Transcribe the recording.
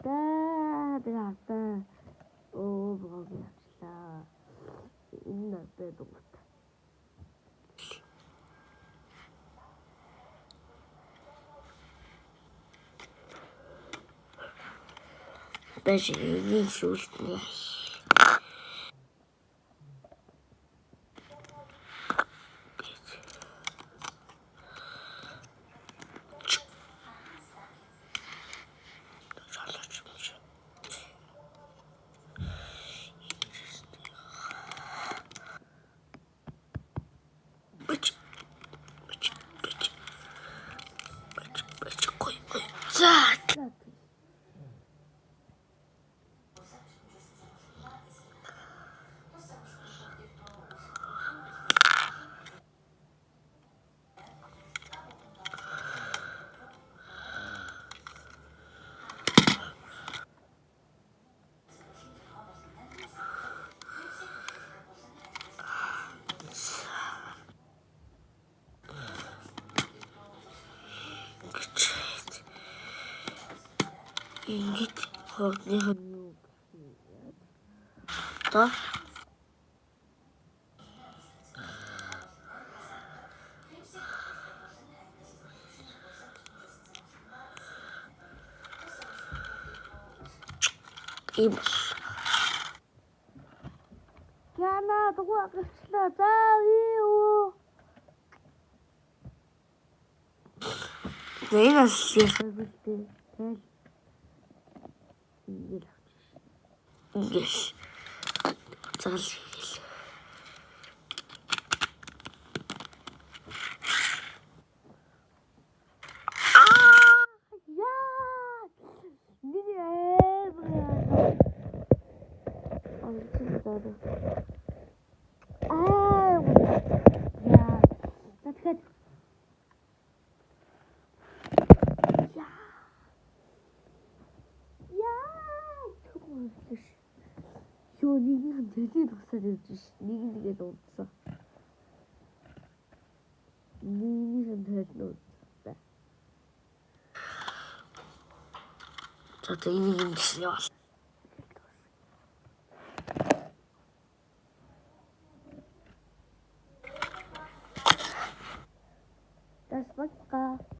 내가 먹이 합시다. 있나 빼도 못해. Даже не чувствую. Ингэж хурдных нь юу та им яна дугаа гэрчлээ за юу Зэнас хэлбэлтэй тэл ингээл авчих ингээл зал хэл Ёо нэгнийх нь төлөв тусаад явж ш. Нэгээ дуудсан. Нэгнийх нь төлөв дуудсан. За энийг юм дэс яваа.